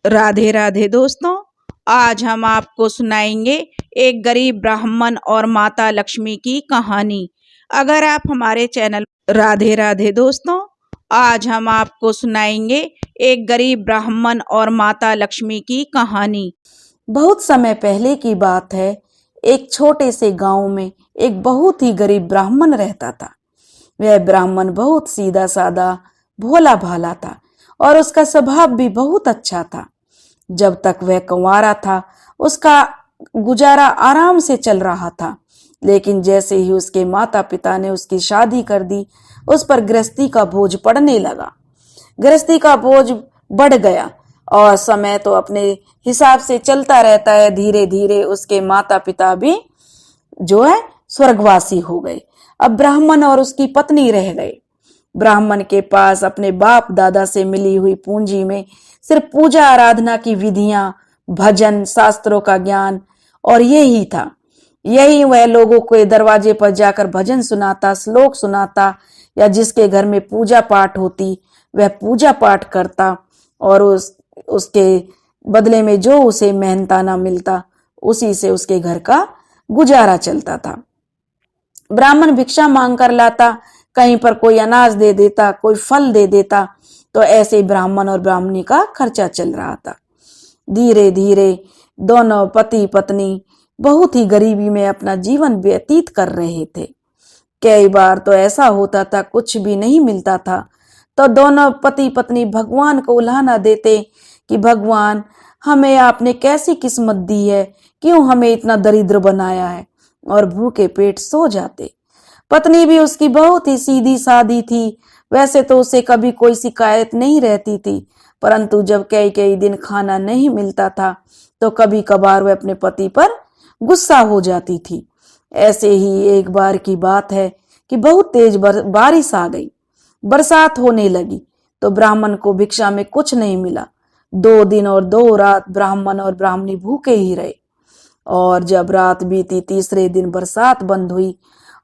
राधे राधे दोस्तों। आज हम आपको सुनाएंगे एक गरीब ब्राह्मण और माता लक्ष्मी की कहानी। अगर आप हमारे चैनल राधे राधे दोस्तों, आज हम आपको सुनाएंगे एक गरीब ब्राह्मण और माता लक्ष्मी की कहानी। बहुत समय पहले की बात है। एक छोटे से गांव में एक बहुत ही गरीब ब्राह्मण रहता था। वह ब्राह्मण बहुत सीधा साधा, भोला भाला था और उसका स्वभाव भी बहुत अच्छा था। जब तक वह कुंवारा था, उसका गुजारा आराम से चल रहा था। लेकिन जैसे ही उसके माता पिता ने उसकी शादी कर दी, उस पर गृहस्थी का बोझ पड़ने लगा। गृहस्थी का बोझ बढ़ गया और समय तो अपने हिसाब से चलता रहता है। धीरे धीरे उसके माता पिता भी जो है स्वर्गवासी हो गए। अब ब्राह्मण और उसकी पत्नी रह गए। ब्राह्मण के पास अपने बाप दादा से मिली हुई पूंजी में सिर्फ पूजा आराधना की विधियां, भजन, शास्त्रों का ज्ञान और यही था। यही वह लोगों के दरवाजे पर जाकर भजन सुनाता, श्लोक सुनाता, या जिसके घर में पूजा पाठ होती वह पूजा पाठ करता और उसके बदले में जो उसे मेहनताना मिलता, उसी से उसके घर का गुजारा चलता था। ब्राह्मण भिक्षा मांग कर लाता, कहीं पर कोई अनाज दे देता, कोई फल दे देता, तो ऐसे ही ब्राह्मण और ब्राह्मणी का खर्चा चल रहा था। धीरे धीरे दोनों पति पत्नी बहुत ही गरीबी में अपना जीवन व्यतीत कर रहे थे। कई बार तो ऐसा होता था कुछ भी नहीं मिलता था, तो दोनों पति पत्नी भगवान को उल्हाना देते कि भगवान, हमें आपने कैसी किस्मत दी है, क्यों हमें इतना दरिद्र बनाया है, और भूखे पेट सो जाते। पत्नी भी उसकी बहुत ही सीधी सादी थी। वैसे तो उसे कभी कोई शिकायत नहीं रहती थी, परंतु जब कई कई दिन खाना नहीं मिलता था तो कभी कभार वह अपने पति पर गुस्सा हो जाती थी। ऐसे ही एक बार की बात है कि बहुत तेज बारिश आ गई, बरसात होने लगी, तो ब्राह्मण को भिक्षा में कुछ नहीं मिला। 2 दिन और 2 रात ब्राह्मण और ब्राह्मणी भूखे ही रहे। और जब रात बीती, तीसरे दिन बरसात बंद हुई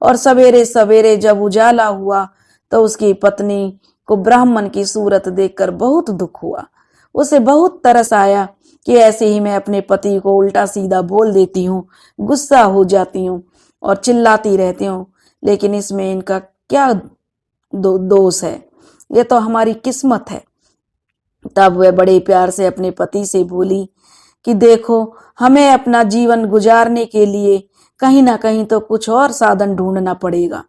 और सवेरे सवेरे जब उजाला हुआ, तो उसकी पत्नी को ब्राह्मण की सूरत देखकर बहुत दुख हुआ। उसे बहुत तरस आया कि ऐसे ही मैं अपने पति को उल्टा सीधा बोल देती हूँ, गुस्सा हो जाती हूँ और चिल्लाती रहती हूँ, लेकिन इसमें इनका क्या दोष है, ये तो हमारी किस्मत है। तब वह बड़े प्यार से अपने पति से बोली कि देखो, हमें अपना जीवन गुजारने के लिए कहीं ना कहीं तो कुछ और साधन ढूंढना पड़ेगा।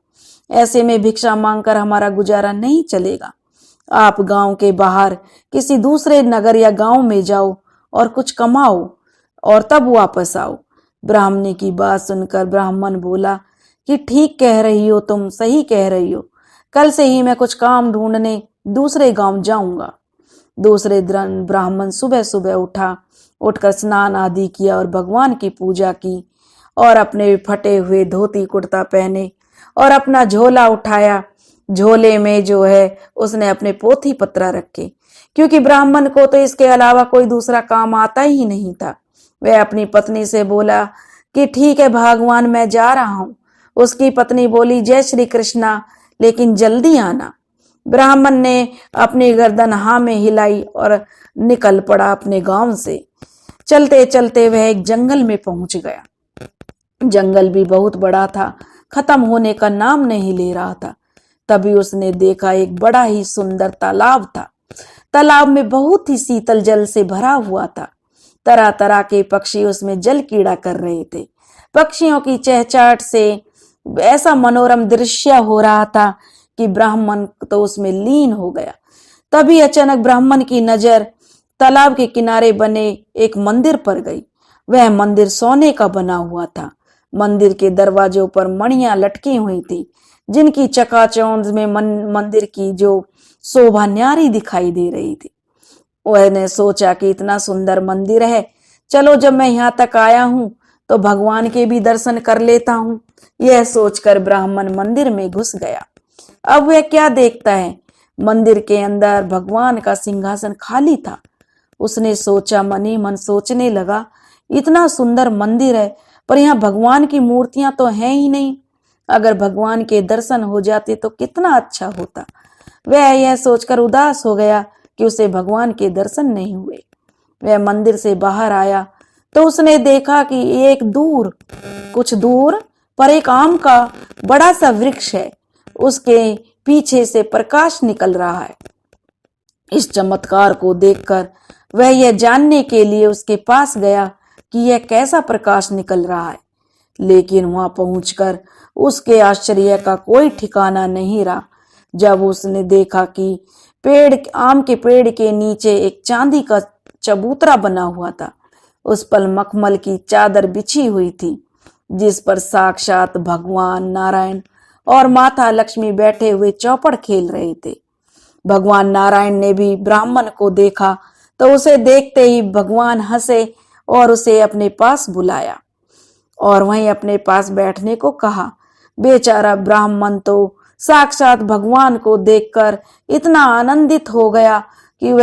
ऐसे में भिक्षा मांगकर हमारा गुजारा नहीं चलेगा। आप गांव के बाहर किसी दूसरे नगर या गांव में जाओ और कुछ कमाओ और तब वापस आओ। ब्राह्मणी की बात सुनकर ब्राह्मण बोला कि ठीक कह रही हो तुम, सही कह रही हो, कल से ही मैं कुछ काम ढूंढने दूसरे गांव जाऊंगा। दूसरे दिन ब्राह्मण सुबह सुबह उठकर स्नान आदि किया और भगवान की पूजा की और अपने फटे हुए धोती कुर्ता पहने और अपना झोला उठाया। झोले में जो है उसने अपने पोथी पत्रा रखे, क्योंकि ब्राह्मण को तो इसके अलावा कोई दूसरा काम आता ही नहीं था। वह अपनी पत्नी से बोला कि ठीक है भगवान, मैं जा रहा हूँ। उसकी पत्नी बोली, जय श्री कृष्णा, लेकिन जल्दी आना। ब्राह्मण ने अपनी गर्दन हाँ में हिलाई और निकल पड़ा अपने गांव से। चलते चलते वह एक जंगल में पहुंच गया। जंगल भी बहुत बड़ा था, खत्म होने का नाम नहीं ले रहा था। तभी उसने देखा एक बड़ा ही सुंदर तालाब था। तालाब में बहुत ही शीतल जल से भरा हुआ था। तरह तरह के पक्षी उसमें जल कीड़ा कर रहे थे। पक्षियों की चहचहाट से ऐसा मनोरम दृश्य हो रहा था कि ब्राह्मण तो उसमें लीन हो गया। तभी अचानक ब्राह्मण की नजर तालाब के किनारे बने एक मंदिर पर गई। वह मंदिर सोने का बना हुआ था। मंदिर के दरवाजों पर मणियां लटकी हुई थी, जिनकी चकाचौंध में मंदिर की जो शोभा न्यारी दिखाई दे रही थी। वह सोचा कि इतना सुंदर मंदिर है, चलो जब मैं यहाँ तक आया हूँ तो भगवान के भी दर्शन कर लेता हूँ। यह सोचकर ब्राह्मण मंदिर में घुस गया। अब वह क्या देखता है, मंदिर के अंदर भगवान का सिंहासन खाली था। उसने सोचा, मन ही मन सोचने लगा, इतना सुंदर मंदिर है पर यहाँ भगवान की मूर्तियां तो हैं ही नहीं। अगर भगवान के दर्शन हो जाते तो कितना अच्छा होता। वह यह सोचकर उदास हो गया कि उसे भगवान के दर्शन नहीं हुए। वह मंदिर से बाहर आया तो उसने देखा कि कुछ दूर पर एक आम का बड़ा सा वृक्ष है। उसके पीछे से प्रकाश निकल रहा है। इस चमत्कार को देखकर वह यह जानने के लिए उसके पास गया कि यह कैसा प्रकाश निकल रहा है, लेकिन वहां पहुंचकर उसके आश्चर्य का कोई ठिकाना नहीं रहा जब उसने देखा कि आम के पेड़ के नीचे एक चांदी का चबूतरा बना हुआ था। उस पर मखमल की चादर बिछी हुई थी, जिस पर साक्षात भगवान नारायण और माता लक्ष्मी बैठे हुए चौपड़ खेल रहे थे। भगवान नारायण ने भी ब्राह्मण को देखा तो उसे देखते ही भगवान हंसे और उसे अपने पास बुलाया और वहीं अपने पास बैठने को कहा। बेचारा ब्राह्मण तो साक्षात भगवान को देखकर इतना आनंदित हो गया कि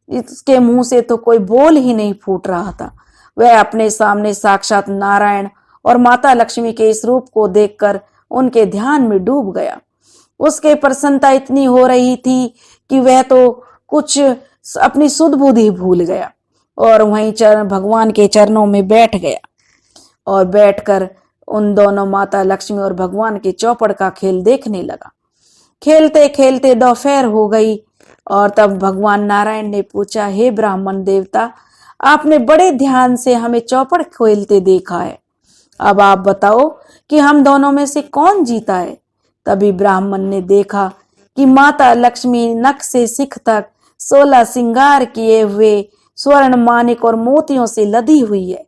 इसके मुंह से तो कोई बोल ही नहीं फूट रहा था। वह अपने सामने साक्षात नारायण और माता लक्ष्मी के इस रूप को देखकर उनके ध्यान में डूब गया। उसके प्रसन्नता इतनी हो रही थी कि वह तो कुछ अपनी सुध बुद्धि भूल गया और वहीं भगवान के चरणों में बैठ गया और बैठकर उन दोनों माता लक्ष्मी और भगवान के चौपड़ का खेल देखने लगा। खेलते खेलते दोपहर हो गई और तब भगवान नारायण ने पूछा, हे ब्राह्मण देवता, आपने बड़े ध्यान से हमें चौपड़ खेलते देखा है, अब आप बताओ कि हम दोनों में से कौन जीता है। तभी ब्राह्मण ने देखा कि माता लक्ष्मी नख से सिख तक 16 श्रृंगार किए हुए स्वर्ण मानिक और मोतियों से लदी हुई है।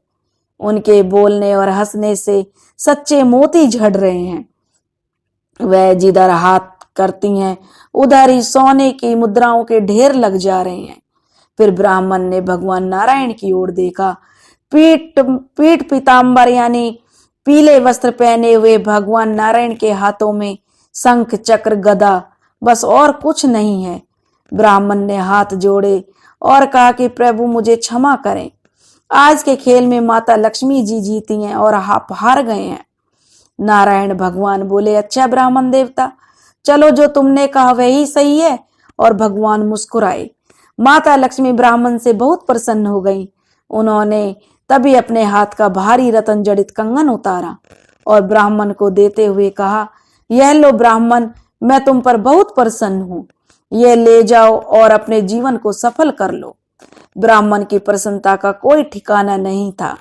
उनके बोलने और हंसने से सच्चे मोती झड़ रहे हैं। वह जिधर हाथ करती हैं उधर ही सोने की मुद्राओं के ढेर लग जा रहे हैं। फिर ब्राह्मण ने भगवान नारायण की ओर देखा। पीठ पीतांबर यानी पीले वस्त्र पहने हुए भगवान नारायण के हाथों में शंख चक्र गदा, बस और कुछ नहीं है। ब्राह्मण ने हाथ जोड़े और कहा कि प्रभु मुझे क्षमा करें, आज के खेल में माता लक्ष्मी जी जीती हैं और आप हार गए हैं। नारायण भगवान बोले, अच्छा ब्राह्मण देवता, चलो जो तुमने कहा वही सही है। और भगवान मुस्कुराए। माता लक्ष्मी ब्राह्मण से बहुत प्रसन्न हो गई। उन्होंने तभी अपने हाथ का भारी रतन जड़ित कंगन उतारा और ब्राह्मण को देते हुए कहा, यह लो ब्राह्मण, मैं तुम पर बहुत प्रसन्न हूं, यह ले जाओ और अपने जीवन को सफल कर लो। ब्राह्मण की प्रसन्नता का कोई ठिकाना नहीं था।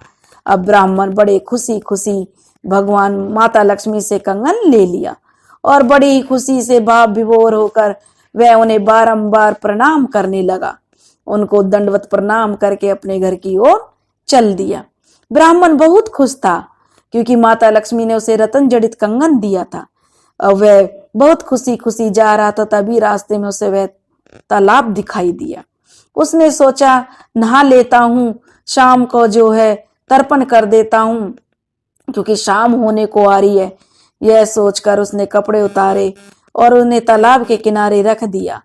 अब ब्राह्मण बड़े खुशी खुशी भगवान माता लक्ष्मी से कंगन ले लिया और बड़ी खुशी से भाव विभोर होकर वह उन्हें बारंबार प्रणाम करने लगा। उनको दंडवत प्रणाम करके अपने घर की ओर चल दिया। ब्राह्मण बहुत खुश था क्योंकि माता लक्ष्मी ने उसे रतन जड़ित कंगन दिया था। अब वह बहुत खुशी खुशी जा रहा था, तभी रास्ते में उसे वह तालाब दिखाई दिया। उसने सोचा, नहा लेता हूं, शाम को जो है तर्पण कर देता हूं क्योंकि शाम होने को आ रही है। यह सोचकर उसने कपड़े उतारे और उन्हें तालाब के किनारे रख दिया।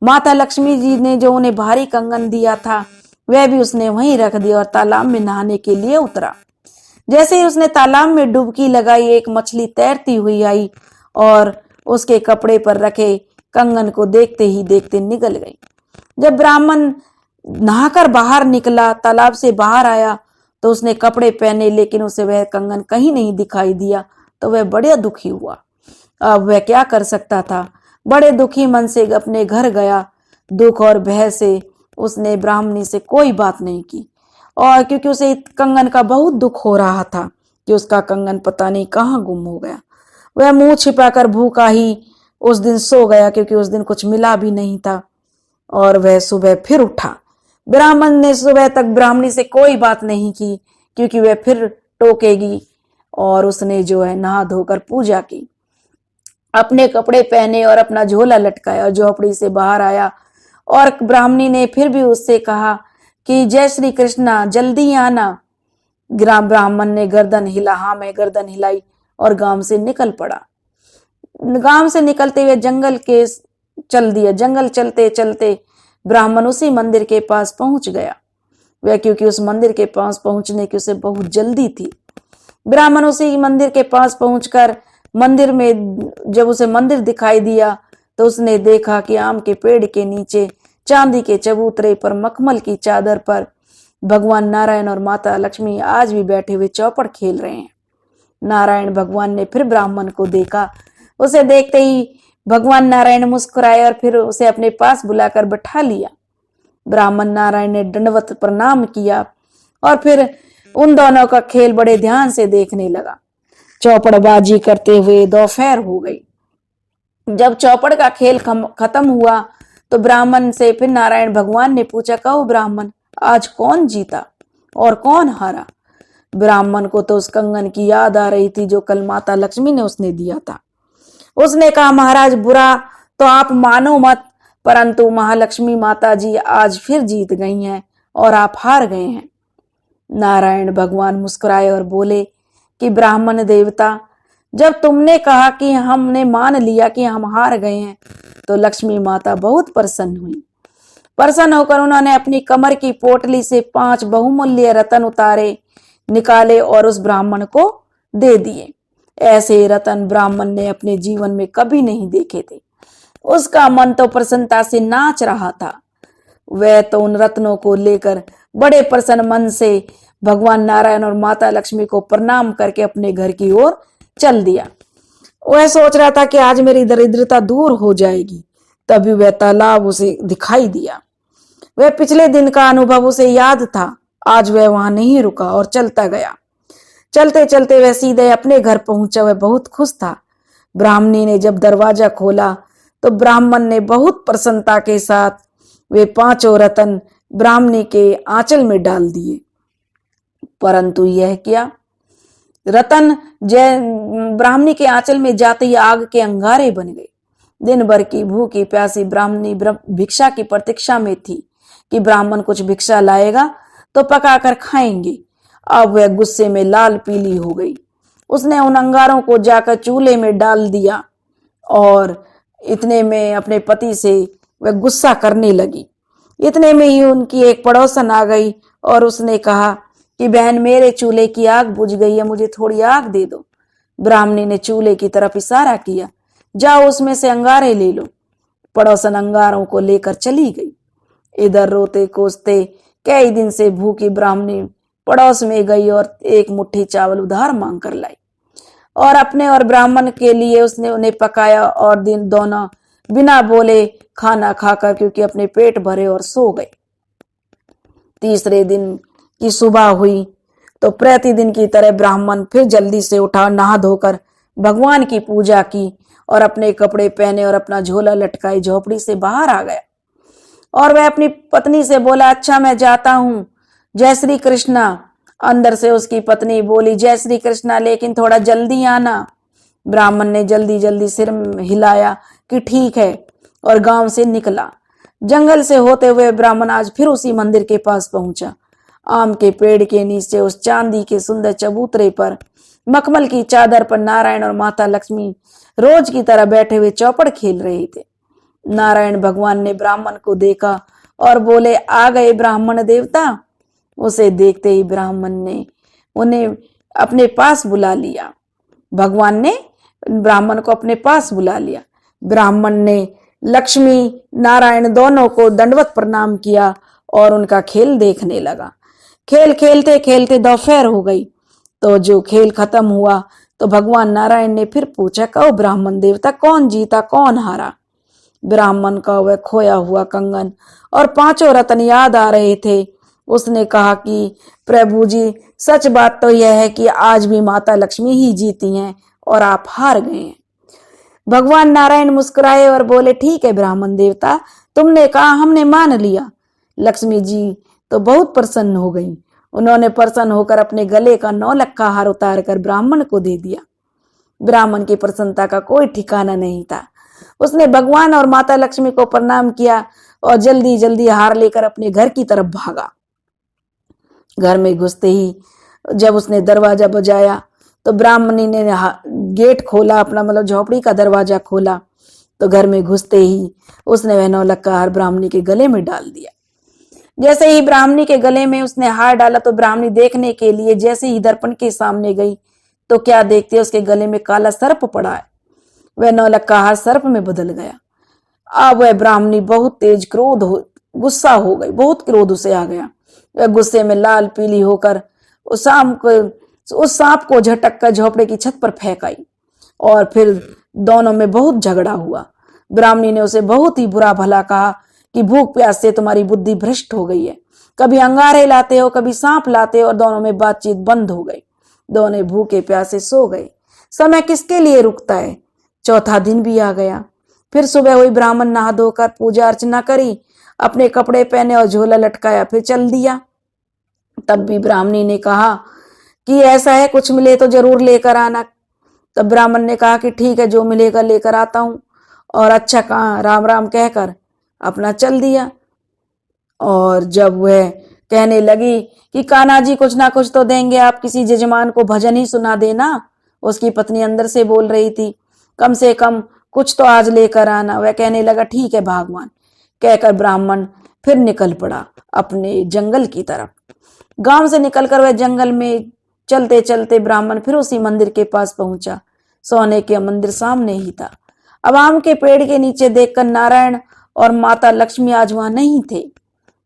माता लक्ष्मी जी ने जो उन्हें भारी कंगन दिया था वह भी उसने वहीं रख दिया और तालाब में नहाने के लिए उतरा। जैसे ही उसने तालाब में डुबकी लगाई, एक मछली तैरती हुई आई और उसके कपड़े पर रखे कंगन को देखते ही देखते निगल गई। जब ब्राह्मण नहाकर बाहर निकला, तालाब से बाहर आया, तो उसने कपड़े पहने लेकिन उसे वह कंगन कहीं नहीं दिखाई दिया। तो वह बड़े दुखी हुआ। अब वह क्या कर सकता था। बड़े दुखी मन से अपने घर गया। दुख और भय से उसने ब्राह्मणी से कोई बात नहीं की, और क्योंकि उसे कंगन का बहुत दुख हो रहा था कि उसका कंगन पता नहीं कहाँ गुम हो गया। वह मुंह छिपाकर भूखा ही उस दिन सो गया क्योंकि उस दिन कुछ मिला भी नहीं था। और वह सुबह फिर उठा। ब्राह्मण ने सुबह तक ब्राह्मणी से कोई बात नहीं की क्योंकि वह फिर टोकेगी, और उसने जो है नहा धोकर पूजा की, अपने कपड़े पहने और अपना झोला लटकाया, झोपड़ी से बाहर आया। और ब्राह्मणी ने फिर भी उससे कहा कि जय श्री कृष्णा, जल्दी आना। ब्राह्मण ने गर्दन हिला, हाँ मैं गर्दन हिलाई और गांव से निकल पड़ा। गांव से निकलते हुए जंगल के चल दिया। जंगल चलते चलते ब्राह्मण उसी मंदिर के पास पहुंच गया। वह क्योंकि उस मंदिर के पास पहुंचने की उसे बहुत जल्दी थी। ब्राह्मण उसी मंदिर के पास पहुंचकर मंदिर में जब उसे मंदिर दिखाई दिया तो उसने देखा कि आम के पेड़ के नीचे चांदी के चबूतरे पर मखमल की चादर पर भगवान नारायण और माता लक्ष्मी आज भी बैठे हुए चौपड़ खेल रहे हैं। नारायण भगवान ने फिर ब्राह्मण को देखा। उसे देखते ही भगवान नारायण मुस्कुराए और फिर उसे अपने पास बुलाकर बैठा लिया। ब्राह्मण नारायण ने दंडवत प्रणाम किया और फिर उन दोनों का खेल बड़े ध्यान से देखने लगा। चौपड़बाजी करते हुए दोपहर हो गई। जब चौपड़ का खेल खत्म हुआ तो ब्राह्मण से फिर नारायण भगवान ने पूछा, कहो ब्राह्मण, आज कौन जीता और कौन हारा? ब्राह्मण को तो उस कंगन की याद आ रही थी जो कल माता लक्ष्मी ने उसने दिया था। उसने कहा, महाराज, बुरा तो आप मानो मत, परंतु महालक्ष्मी माता जी आज फिर जीत गई हैं और आप हार गए हैं। नारायण भगवान मुस्कुराए और बोले कि ब्राह्मण देवता, जब तुमने कहा कि हमने मान लिया कि हम हार गए हैं तो लक्ष्मी माता बहुत प्रसन्न हुई। प्रसन्न होकर उन्होंने अपनी कमर की पोटली से 5 बहुमूल्य रत्न उतारे, निकाले और उस ब्राह्मण को दे दिए। ऐसे रत्न ब्राह्मण ने अपने जीवन में कभी नहीं देखे थे। उसका मन तो प्रसन्नता से नाच रहा था। वह तो उन रत्नों को लेकर बड़े प्रसन्न मन से भगवान नारायण और माता लक्ष्मी को प्रणाम करके अपने घर की ओर चल दिया। वह सोच रहा था कि आज मेरी दरिद्रता दूर हो जाएगी। तभी वह तालाब उसे दिखाई दिया। वह पिछले दिन का अनुभव उसे याद था। आज वह वहां नहीं रुका और चलता गया। चलते चलते वह सीधे अपने घर पहुंचा। वह बहुत खुश था। ब्राह्मणी ने जब दरवाजा खोला तो ब्राह्मण ने बहुत प्रसन्नता के साथ वे 5 रत्न ब्राह्मणी के आंचल में डाल दिए। परंतु यह क्या, रतन ब्राह्मणी के आंचल में जाते ही आग के अंगारे बन गए। दिन भर की भूखी प्यासी ब्राह्मणी भिक्षा की प्रतीक्षा में थी कि ब्राह्मण कुछ भिक्षा लाएगा तो पकाकर खाएंगे। अब वह गुस्से में लाल पीली हो गई। उसने उन अंगारों को जाकर चूल्हे में डाल दिया और इतने में अपने पति से वह गुस्सा करने लगी। इतने में ही उनकी एक पड़ोसन आ गई और उसने कहा कि बहन, मेरे चूल्हे की आग बुझ गई है, मुझे थोड़ी आग दे दो। ब्राह्मणी ने चूल्हे की तरफ इशारा किया, जाओ उसमें से अंगारे ले लो। पड़ोसन अंगारों को लेकर चली गई। इधर रोते कोसते कई दिन से भूखी ब्राह्मणी पड़ोस में गई और एक मुट्ठी चावल उधार मांग कर लाई और अपने और ब्राह्मण के लिए उसने उन्हें पकाया और दिन दोनों बिना बोले खाना खाकर क्योंकि अपने पेट भरे और सो गए। तीसरे दिन की सुबह हुई तो प्रतिदिन की तरह ब्राह्मण फिर जल्दी से उठा, नहा धोकर भगवान की पूजा की और अपने कपड़े पहने और अपना झोला लटकाए झोपड़ी से बाहर आ गया। और वह अपनी पत्नी से बोला, अच्छा मैं जाता हूं, जय श्री कृष्णा। अंदर से उसकी पत्नी बोली, जय श्री कृष्णा, लेकिन थोड़ा जल्दी आना। ब्राह्मण ने जल्दी जल्दी सिर हिलाया कि ठीक है और गांव से निकला। जंगल से होते हुए ब्राह्मण आज फिर उसी मंदिर के पास पहुंचा। आम के पेड़ के नीचे उस चांदी के सुंदर चबूतरे पर मखमल की चादर पर नारायण और माता लक्ष्मी रोज की तरह बैठे हुए चौपड़ खेल रहे थे। नारायण भगवान ने ब्राह्मण को देखा और बोले, आ गए ब्राह्मण देवता। उसे देखते ही ब्राह्मण ने उन्हें अपने पास बुला लिया। भगवान ने ब्राह्मण को अपने पास बुला लिया। ब्राह्मण ने लक्ष्मी नारायण दोनों को दंडवत प्रणाम किया और उनका खेल देखने लगा। खेल खेलते खेलते दोपहर हो गई। तो जो खेल खत्म हुआ तो भगवान नारायण ने फिर पूछा, कहो ब्राह्मण देवता, कौन जीता कौन हारा? ब्राह्मण का वह खोया हुआ कंगन और 5 रत्न याद आ रहे थे। उसने कहा कि प्रभु जी, सच बात तो यह है कि आज भी माता लक्ष्मी ही जीती हैं और आप हार गए हैं। भगवान नारायण मुस्कुराए और बोले, ठीक है ब्राह्मण देवता, तुमने कहा, हमने मान लिया। लक्ष्मी जी तो बहुत प्रसन्न हो गई। उन्होंने प्रसन्न होकर अपने गले का 9 लक्का हार उतार कर ब्राह्मण को दे दिया। ब्राह्मण की प्रसन्नता का कोई ठिकाना नहीं था। उसने भगवान और माता लक्ष्मी को प्रणाम किया और जल्दी जल्दी हार लेकर अपने घर की तरफ भागा। घर में घुसते ही जब उसने दरवाजा बजाया तो ब्राह्मणी ने गेट खोला, अपना मतलब झोपड़ी का दरवाजा खोला। तो घर में घुसते ही उसने वह 9 लक्का हार ब्राह्मणी के गले में डाल दिया। जैसे ही ब्राह्मणी के गले में उसने हार डाला तो ब्राह्मणी देखने के लिए जैसे ही दर्पण के सामने गई तो क्या देखते, उसके गले में काला सर्प पड़ा है। वह 9 लक्का हार सर्प में बदल गया। अब वह ब्राह्मणी बहुत तेज क्रोध गुस्सा हो गई, बहुत क्रोध उसे आ गया। वह गुस्से में लाल पीली होकर उस सांप को झटक कर झोपड़े की छत पर फेंक आई और फिर दोनों में बहुत झगड़ा हुआ। ब्राह्मणी ने उसे बहुत ही बुरा भला कहा कि भूख प्यास से तुम्हारी बुद्धि भ्रष्ट हो गई है, कभी अंगारे लाते हो कभी सांप लाते हो, और दोनों में बातचीत बंद हो गई। दोनों भूखे प्यासे सो गए। समय किसके लिए रुकता है। चौथा दिन भी आ गया। फिर सुबह हुई, ब्राह्मण नहा धोकर पूजा अर्चना करी, अपने कपड़े पहने और झोला लटकाया, फिर चल दिया। तब भी ब्राह्मणी ने कहा कि ऐसा है, कुछ मिले तो जरूर लेकर आना। तब ब्राह्मण ने कहा कि ठीक है, जो मिलेगा लेकर आता हूं, और अच्छा कहा राम राम कहकर अपना चल दिया। और जब वह कहने लगी कि कान्हा जी कुछ ना कुछ तो देंगे, आप किसी जजमान को भजन ही सुना देना, उसकी पत्नी अंदर से बोल रही थी, कम से कम कुछ तो आज लेकर आना। वह कहने लगा ठीक है भगवान कहकर ब्राह्मण फिर निकल पड़ा अपने जंगल की तरफ। गांव से निकलकर वह जंगल में चलते चलते ब्राह्मण फिर उसी मंदिर के पास पहुंचा। सोने के मंदिर सामने ही था। अब आम के पेड़ के नीचे देखकर नारायण और माता लक्ष्मी आज वहां नहीं थे।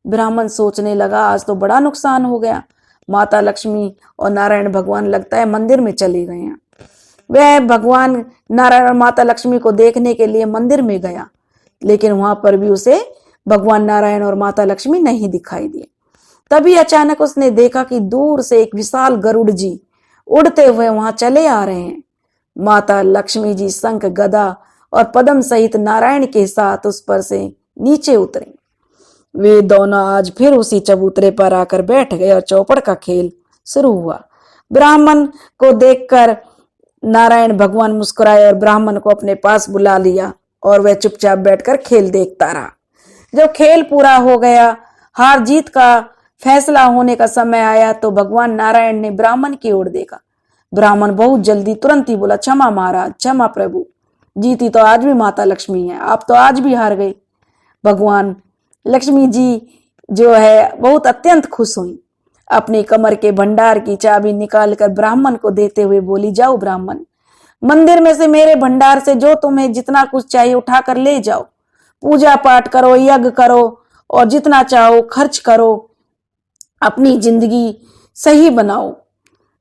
ब्राह्मण सोचने लगा आज तो बड़ा नुकसान हो गया, माता लक्ष्मी और नारायण भगवान लगता है मंदिर में चले गए हैं। वह भगवान नारायण और माता लक्ष्मी को देखने के लिए मंदिर में गया, लेकिन वहां पर भी उसे भगवान नारायण और माता लक्ष्मी नहीं दिखाई दिए। तभी अचानक उसने देखा कि दूर से एक विशाल गरुड़ जी उड़ते हुए वहां चले आ रहे हैं। माता लक्ष्मी जी शंख गदा और पद्म सहित नारायण के साथ उस पर से नीचे उतरे। वे दोनों आज फिर उसी चबूतरे पर आकर बैठ गए और चौपड़ का खेल शुरू हुआ। ब्राह्मण को देखकर नारायण भगवान मुस्कुराए और ब्राह्मण को अपने पास बुला लिया और वह चुपचाप बैठकर खेल देखता रहा। जब खेल पूरा हो गया, हार जीत का फैसला होने का समय आया, तो भगवान नारायण ने ब्राह्मण की ओर देखा। ब्राह्मण बहुत जल्दी तुरंत ही बोला, क्षमा महाराज, क्षमा प्रभु, जीती तो आज भी माता लक्ष्मी है, आप तो आज भी हार गई। भगवान लक्ष्मी जी जो है बहुत अत्यंत खुश हुई। अपनी कमर के भंडार की चाबी निकालकर ब्राह्मण को देते हुए बोली, जाओ ब्राह्मण, मंदिर में से मेरे भंडार से जो तुम्हें जितना कुछ चाहिए उठाकर ले जाओ, पूजा पाठ करो, यज्ञ करो और जितना चाहो खर्च करो, अपनी जिंदगी सही बनाओ।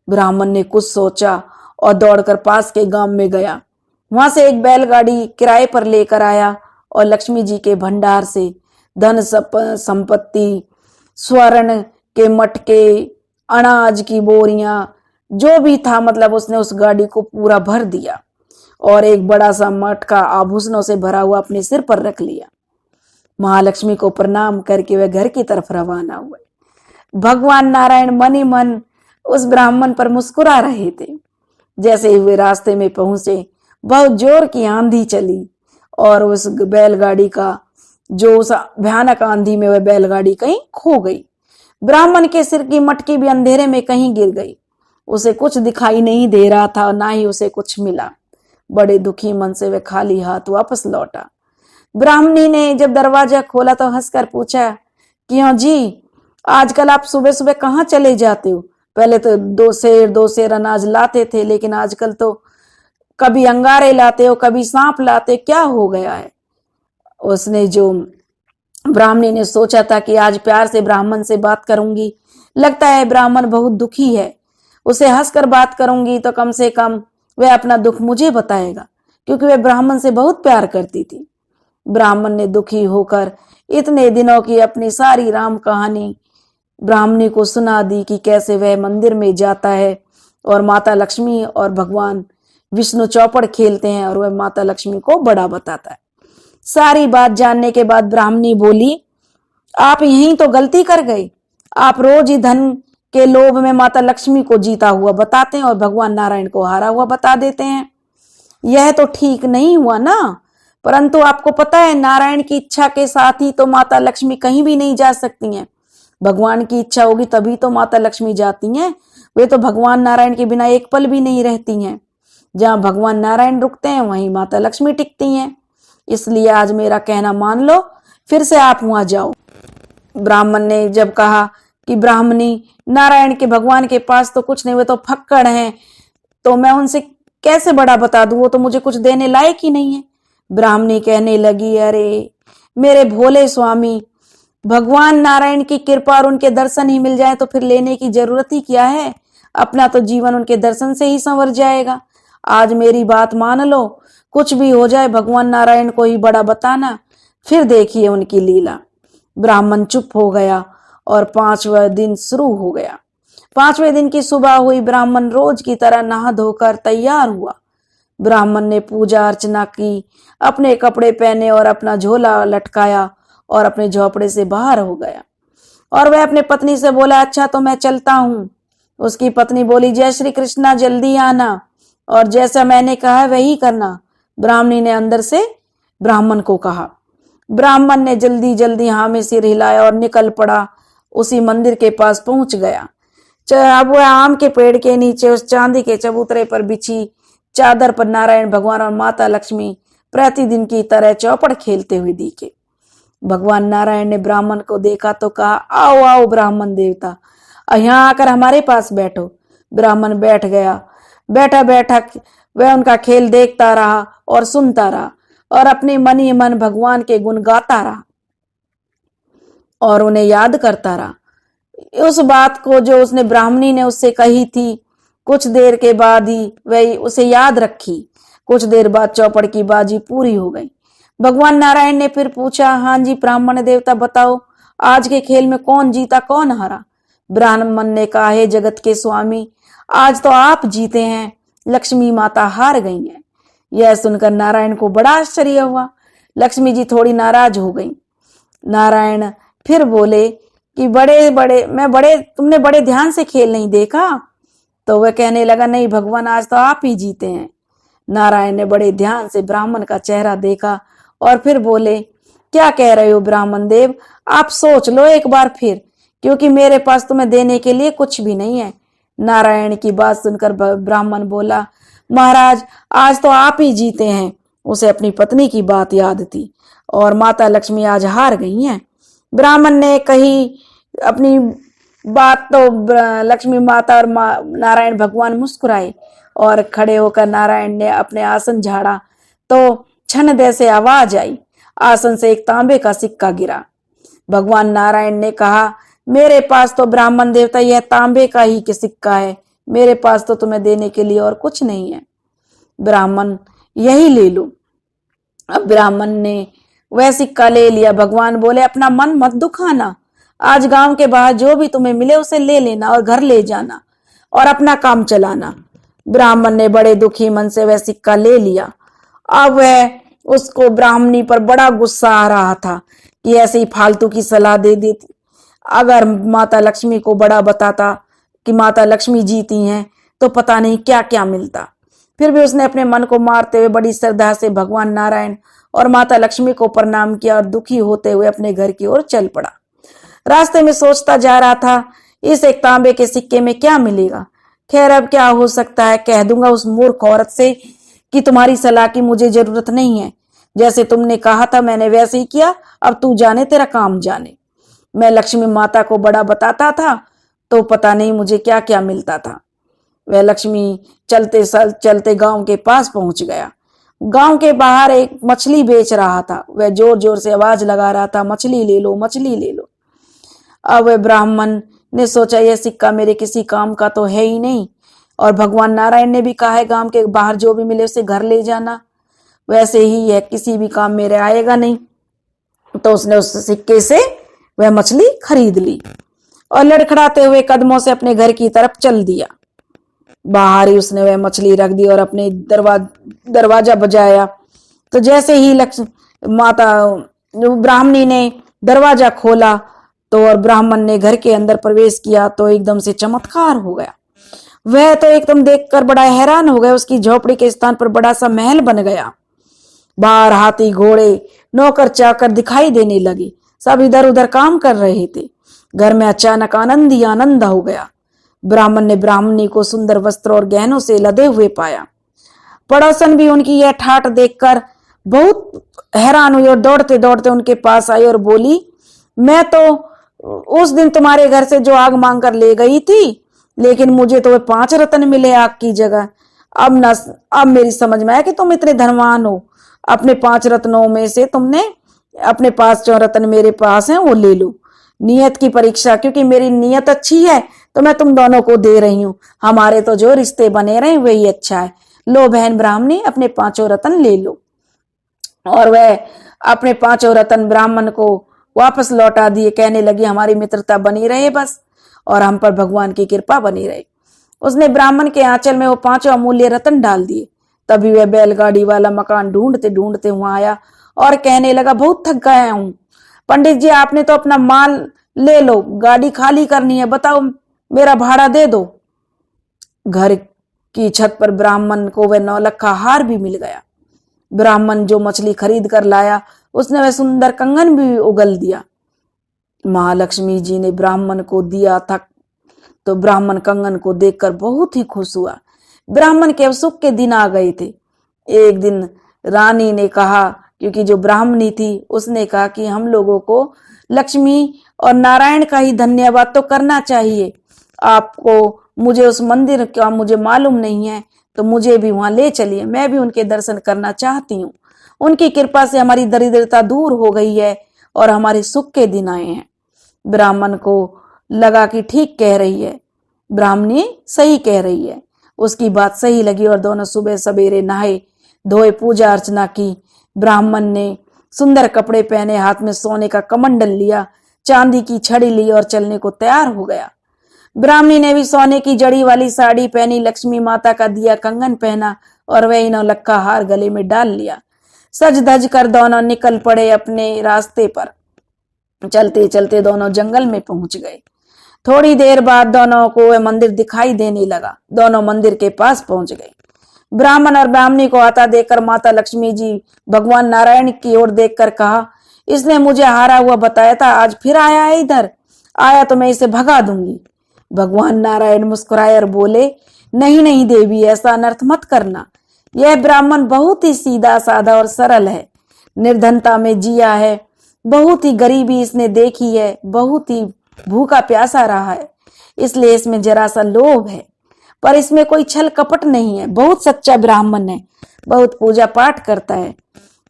ब्राह्मण ने कुछ सोचा और दौड़कर पास के गांव में गया। वहां से एक बैलगाड़ी किराए पर लेकर आया और लक्ष्मी जी के भंडार से धन संपत्ति, स्वर्ण के मटके, अनाज की बोरियां, जो भी था मतलब उसने उस गाड़ी को पूरा भर दिया और एक बड़ा सा मटका आभूषणों से भरा हुआ अपने सिर पर रख लिया। महालक्ष्मी को प्रणाम करके वह घर की तरफ रवाना हुए। भगवान नारायण मन ही मन उस ब्राह्मण पर मुस्कुरा रहे थे। जैसे ही वे रास्ते में पहुंचे, बहुत जोर की आंधी चली और उस बैलगाड़ी का जो उस भयानक आंधी में वह बैलगाड़ी कहीं खो गई। ब्राह्मण के सिर की मटकी भी अंधेरे में कहीं गिर गई। उसे कुछ दिखाई नहीं दे रहा था और ना ही उसे कुछ मिला। बड़े दुखी मन से वह खाली हाथ वापस लौटा। ब्राह्मणी ने जब दरवाजा खोला तो हंसकर पूछा, क्यों जी, आजकल आप सुबह सुबह कहाँ चले जाते हो? पहले तो दो सेर अनाज लाते थे, लेकिन आजकल तो कभी अंगारे लाते हो, कभी सांप लाते, क्या हो गया है? उसने जो ब्राह्मणी ने सोचा था कि आज प्यार से ब्राह्मण से बात करूंगी, लगता है ब्राह्मण बहुत दुखी है, उसे हंसकर बात करूंगी तो कम से कम वह अपना दुख मुझे बताएगा, क्योंकि वह ब्राह्मण से बहुत प्यार करती थी। ब्राह्मण ने दुखी होकर इतने दिनों की अपनी सारी राम कहानी ब्राह्मणी को सुना दी कि कैसे वह मंदिर में जाता है और माता लक्ष्मी और भगवान विष्णु चौपड़ खेलते हैं और वह माता लक्ष्मी को बड़ा बताता है। सारी बात जानने के बाद ब्राह्मणी बोली, आप यहीं तो गलती कर गए। आप रोज ही धन के लोभ में माता लक्ष्मी को जीता हुआ बताते हैं और भगवान नारायण को हारा हुआ बता देते हैं। यह तो ठीक नहीं हुआ ना। परंतु आपको पता है, नारायण की इच्छा के साथ ही तो माता लक्ष्मी कहीं भी नहीं जा सकती हैं। भगवान की इच्छा होगी तभी तो माता लक्ष्मी जाती हैं। वे तो भगवान नारायण के बिना एक पल भी नहीं रहती हैं। जहां भगवान नारायण रुकते हैं वहीं माता लक्ष्मी टिकती हैं। इसलिए आज मेरा कहना मान लो, फिर से आप वहां जाओ। ब्राह्मण ने जब कहा कि ब्राह्मणी, नारायण के भगवान के पास तो कुछ नहीं, वे तो फक्कड़ हैं, तो मैं उनसे कैसे बड़ा बता दूं, वो तो मुझे कुछ देने लायक ही नहीं है। ब्राह्मणी कहने लगी, अरे मेरे भोले स्वामी, भगवान नारायण की कृपा और उनके दर्शन ही मिल जाए तो फिर लेने की जरूरत ही क्या है। अपना तो जीवन उनके दर्शन से ही संवर जाएगा। आज मेरी बात मान लो, कुछ भी हो जाए भगवान नारायण को ही बड़ा बताना, फिर देखिए उनकी लीला। ब्राह्मण चुप हो गया और 5वां दिन शुरू हो गया। 5वें दिन की सुबह हुई। ब्राह्मण रोज की तरह नहा धोकर तैयार हुआ। ब्राह्मण ने पूजा अर्चना की, अपने कपड़े पहने और अपना झोला लटकाया और अपने झोपड़े से बाहर हो गया। और वह अपने पत्नी से बोला, अच्छा तो मैं चलता हूँ। उसकी पत्नी बोली, जय श्री कृष्णा, जल्दी आना और जैसा मैंने कहा वही करना, ब्राह्मणी ने अंदर से ब्राह्मण को कहा। ब्राह्मण ने जल्दी जल्दी हाँ में सिर हिलाया और निकल पड़ा। उसी मंदिर के पास पहुंच गया। अब वह आम के पेड़ के नीचे उस चांदी के चबूतरे पर बिछी चादर पर नारायण भगवान और माता लक्ष्मी प्रतिदिन की तरह चौपड़ खेलते हुए दिखे। भगवान नारायण ने ब्राह्मण को देखा तो कहा, आओ आओ ब्राह्मण देवता, यहाँ आकर हमारे पास बैठो। ब्राह्मण बैठ गया। बैठा बैठा वह उनका खेल देखता रहा और सुनता रहा और अपने मन ही मन भगवान के गुण गाता रहा और उन्हें याद करता रहा। उस बात को जो उसने ब्राह्मणी ने उससे कही थी, कुछ देर के बाद ही वह उसे याद रखी। कुछ देर बाद चौपड़ की बाजी पूरी हो गई। भगवान नारायण ने फिर पूछा, हाँ जी ब्राह्मण देवता, बताओ आज के खेल में कौन जीता कौन हारा। ब्राह्मण ने कहा, हे जगत के स्वामी, आज तो आप जीते हैं, लक्ष्मी माता हार गई हैं। यह सुनकर नारायण को बड़ा आश्चर्य हुआ। लक्ष्मी जी थोड़ी नाराज हो गई। नारायण फिर बोले कि तुमने बड़े ध्यान से खेल नहीं देखा। तो वह कहने लगा, नहीं भगवान, आज तो आप ही जीते हैं। नारायण ने बड़े ध्यान से ब्राह्मण का चेहरा देखा और फिर बोले, क्या कह रहे हो ब्राह्मण देव, आप सोच लो एक बार फिर, क्योंकि मेरे पास तुम्हें देने के लिए कुछ भी नहीं है। नारायण की बात सुनकर ब्राह्मण बोला, महाराज आज तो आप ही जीते हैं। उसे अपनी पत्नी की बात याद थी और माता लक्ष्मी आज हार गई हैं। ब्राह्मण ने कही अपनी बात तो लक्ष्मी माता और नारायण भगवान मुस्कुराए और खड़े होकर नारायण ने अपने आसन झाड़ा तो क्षण दे से आवाज आई। आसन से एक तांबे का सिक्का गिरा। भगवान नारायण ने कहा, मेरे पास तो ब्राह्मण देवता यह तांबे का ही सिक्का है, मेरे पास तो तुम्हें देने के लिए और कुछ नहीं है। ब्राह्मण, यही ले लो। अब ब्राह्मण ने वह सिक्का ले लिया। भगवान बोले, अपना मन मत दुखाना, आज गांव के बाहर जो भी तुम्हें मिले उसे ले लेना और घर ले जाना और अपना काम चलाना। ब्राह्मण ने बड़े दुखी मन से वह सिक्का ले लिया। अब वह उसको ब्राह्मणी पर बड़ा गुस्सा आ रहा था कि ऐसे ही फालतू की सलाह दे देती। अगर माता लक्ष्मी को बड़ा बताता कि माता लक्ष्मी जीती हैं तो पता नहीं क्या क्या मिलता। फिर भी उसने अपने मन को मारते हुए बड़ी श्रद्धा से भगवान नारायण और माता लक्ष्मी को प्रणाम किया और दुखी होते हुए अपने घर की ओर चल पड़ा। रास्ते में सोचता जा रहा था, इस एक तांबे के सिक्के में क्या मिलेगा। खैर अब क्या हो सकता है, कह दूंगा उस मूर्ख औरत से कि तुम्हारी सलाह की मुझे जरूरत नहीं है, जैसे तुमने कहा था मैंने वैसे ही किया, अब तू जाने तेरा काम जाने। मैं लक्ष्मी माता को बड़ा बताता था तो पता नहीं मुझे क्या क्या मिलता था। वह लक्ष्मी चलते चलते गांव के पास पहुंच गया। गांव के बाहर एक मछली बेच रहा था। वह जोर जोर से आवाज लगा रहा था, मछली ले लो, मछली ले लो। अब वह ब्राह्मण ने सोचा, यह सिक्का मेरे किसी काम का तो है ही नहीं और भगवान नारायण ने भी कहा है गांव के बाहर जो भी मिले उसे घर ले जाना, वैसे ही यह किसी भी काम मेरे आएगा नहीं। तो उसने उस सिक्के से वह मछली खरीद ली और लड़खड़ाते हुए कदमों से अपने घर की तरफ चल दिया। बाहर ही उसने वह मछली रख दी और अपने दरवाजा बजाया। तो जैसे ही माता ब्राह्मणी ने दरवाजा खोला तो और ब्राह्मण ने घर के अंदर प्रवेश किया तो एकदम से चमत्कार हो गया। वह तो एकदम देखकर बड़ा हैरान हो गया। उसकी झोपड़ी के स्थान पर बड़ा सा महल बन गया। बाहर हाथी घोड़े नौकर चाकर दिखाई देने लगे, सब इधर उधर काम कर रहे थे। घर में अचानक आनंद ही आनंद हो गया। ब्राह्मण ने ब्राह्मणी को सुंदर वस्त्र और गहनों से लदे हुए पाया। पड़ोसन भी उनकी यह ठाट देखकर बहुत हैरान हुई और दौड़ते दौड़ते उनके पास आई और बोली, मैं तो उस दिन तुम्हारे घर से जो आग मांग कर ले गई थी, लेकिन मुझे तो वे 5 रत्न मिले आग की जगह। अब मेरी समझ में आया कि तुम इतने धनवान हो। अपने 5 रत्नों में से तुमने अपने पास जो रत्न मेरे पास है वो ले लो। नियत की परीक्षा, क्योंकि मेरी नियत अच्छी है तो मैं तुम दोनों को दे रही हूं। हमारे तो जो रिश्ते बने रहे वही अच्छा है। लो बहन ब्राह्मणी, अपने 5 रत्न ले लो। और वह अपने 5 रत्न ब्राह्मण को वापस लौटा दिए। कहने लगी हमारी मित्रता बनी रहे बस, और हम पर भगवान की कृपा बनी रहे। उसने ब्राह्मण के आंचल में वो 5 अमूल्य रत्न डाल दिए। तभी वह बैलगाड़ी वाला मकान ढूंढते ढूंढते वहां आया और कहने लगा बहुत थक गया हूं। पंडित जी, आपने तो अपना माल ले लो, गाड़ी खाली करनी है, बताओ मेरा भाड़ा दे दो। घर की छत पर ब्राह्मण को वह 9 हार भी मिल गया। ब्राह्मण जो मछली खरीद कर लाया उसने वह सुंदर कंगन भी उगल दिया। महालक्ष्मी जी ने ब्राह्मण को दिया था तो ब्राह्मण कंगन को देखकर बहुत ही खुश हुआ। ब्राह्मण के अब सुख के दिन आ गए थे। एक दिन रानी ने कहा, क्योंकि जो ब्राह्मणी थी उसने कहा कि हम लोगों को लक्ष्मी और नारायण का ही धन्यवाद तो करना चाहिए। आपको मुझे उस मंदिर का मुझे मालूम नहीं है, तो मुझे भी वहां ले चलिए, मैं भी उनके दर्शन करना चाहती हूँ। उनकी कृपा से हमारी दरिद्रता दूर हो गई है और हमारे सुख के दिन आए हैं। ब्राह्मण को लगा कि ठीक कह रही है, ब्राह्मणी सही कह रही है। उसकी बात सही लगी और दोनों सुबह सवेरे नहाए धोए, पूजा अर्चना की। ब्राह्मण ने सुंदर कपड़े पहने, हाथ में सोने का कमंडल लिया, चांदी की छड़ी ली और चलने को तैयार हो गया। ब्राह्मणी ने भी सोने की जड़ी वाली साड़ी पहनी, लक्ष्मी माता का दिया कंगन पहना और वही 9 हार गले में डाल लिया। सज धज कर दोनों निकल पड़े अपने रास्ते पर। चलते चलते दोनों जंगल में पहुंच गए। थोड़ी देर बाद दोनों को वह मंदिर दिखाई देने लगा। दोनों मंदिर के पास पहुंच गए। ब्राह्मण और ब्राह्मणी को आता देखकर माता लक्ष्मी जी भगवान नारायण की ओर देखकर कहा, इसने मुझे हारा हुआ बताया था, आज फिर आया है इधर। आया तो मैं इसे भगा दूंगी। भगवान नारायण मुस्कुराए और बोले, नहीं नहीं देवी, ऐसा अनर्थ मत करना। यह ब्राह्मण बहुत ही सीधा साधा और सरल है। निर्धनता में जिया है, बहुत ही गरीबी इसने देखी है, बहुत ही भूखा प्यासा रहा है, इसलिए इसमें जरा सा लोभ है, पर इसमें कोई छल कपट नहीं है। बहुत सच्चा ब्राह्मण है, बहुत पूजा पाठ करता है।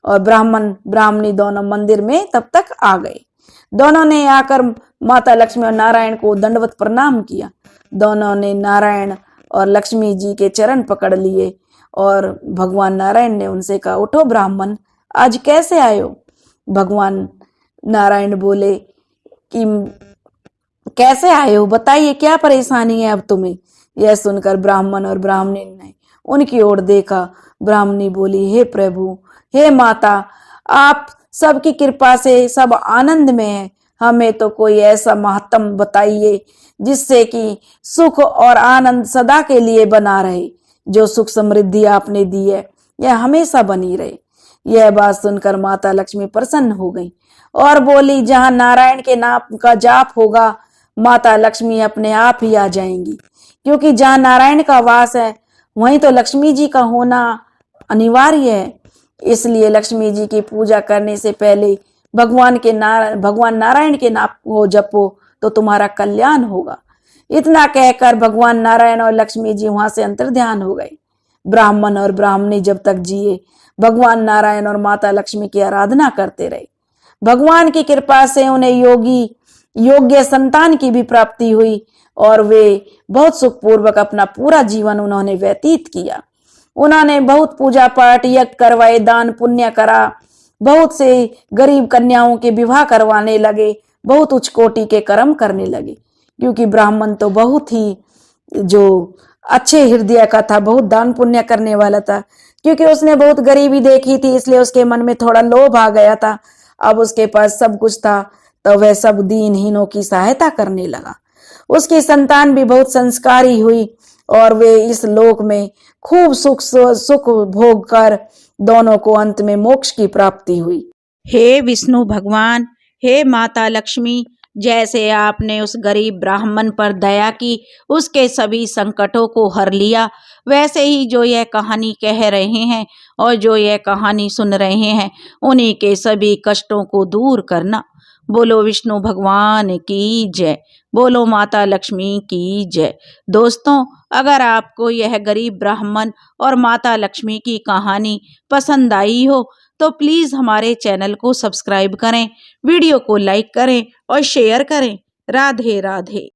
और ब्राह्मण ब्राह्मणी दोनों मंदिर में तब तक आ गए। दोनों ने आकर माता लक्ष्मी और नारायण को दंडवत प्रणाम किया। दोनों ने नारायण और लक्ष्मी जी के चरण पकड़ लिए और भगवान नारायण ने उनसे कहा, उठो ब्राह्मण, आज कैसे आए हो? भगवान नारायण बोले कि कैसे आए हो, बताइए क्या परेशानी है अब तुम्हें? यह सुनकर ब्राह्मण और ब्राह्मणी ने उनकी ओर देखा। ब्राह्मणी बोली, हे प्रभु, हे माता, आप सबकी कृपा से सब आनंद में है, हमें तो कोई ऐसा महात्म बताइए जिससे कि सुख और आनंद सदा के लिए बना रहे। जो सुख समृद्धि आपने दी है यह हमेशा बनी रहे। यह बात सुनकर माता लक्ष्मी प्रसन्न हो गई और बोली, जहां नारायण के नाम का जाप होगा माता लक्ष्मी अपने आप ही आ जाएंगी, क्योंकि जहां नारायण का वास है वहीं तो लक्ष्मी जी का होना अनिवार्य है। इसलिए लक्ष्मी जी की पूजा करने से पहले भगवान नारायण के नाम को जपो तो तुम्हारा कल्याण होगा। इतना कहकर भगवान नारायण और लक्ष्मी जी वहां से अंतर्ध्यान हो गए। ब्राह्मण और ब्राह्मणी जब तक जिए भगवान नारायण और माता लक्ष्मी की आराधना करते रहे। भगवान की कृपा से उन्हें योग्य संतान की भी प्राप्ति हुई और वे बहुत सुखपूर्वक अपना पूरा जीवन उन्होंने व्यतीत किया। उन्होंने बहुत पूजा पाठ यज्ञ करवाए, दान पुण्य करा, बहुत से गरीब कन्याओं के विवाह करवाने लगे, बहुत उच्च कोटि के कर्म करने लगे। क्योंकि ब्राह्मण तो बहुत ही जो अच्छे हृदय का था, बहुत दान पुण्य करने वाला था। क्योंकि उसने बहुत गरीबी देखी थी इसलिए उसके मन में थोड़ा लोभ आ गया था। अब उसके पास सब कुछ था तो वह सब दीनहीनों की सहायता करने लगा। उसकी संतान भी बहुत संस्कारी हुई और वे इस लोक में खूब सुख भोग कर दोनों को अंत में मोक्ष की प्राप्ति हुई। हे विष्णु भगवान, हे माता लक्ष्मी, जैसे आपने उस गरीब ब्राह्मण पर दया की, उसके सभी संकटों को हर लिया, वैसे ही जो यह कहानी कह रहे हैं और जो यह कहानी सुन रहे हैं उन्हीं के सभी कष्टों को दूर करना। बोलो विष्णु भगवान की जय, बोलो माता लक्ष्मी की जय। दोस्तों, अगर आपको यह गरीब ब्राह्मण और माता लक्ष्मी की कहानी पसंद आई हो तो प्लीज़ हमारे चैनल को सब्सक्राइब करें, वीडियो को लाइक करें और शेयर करें। राधे राधे।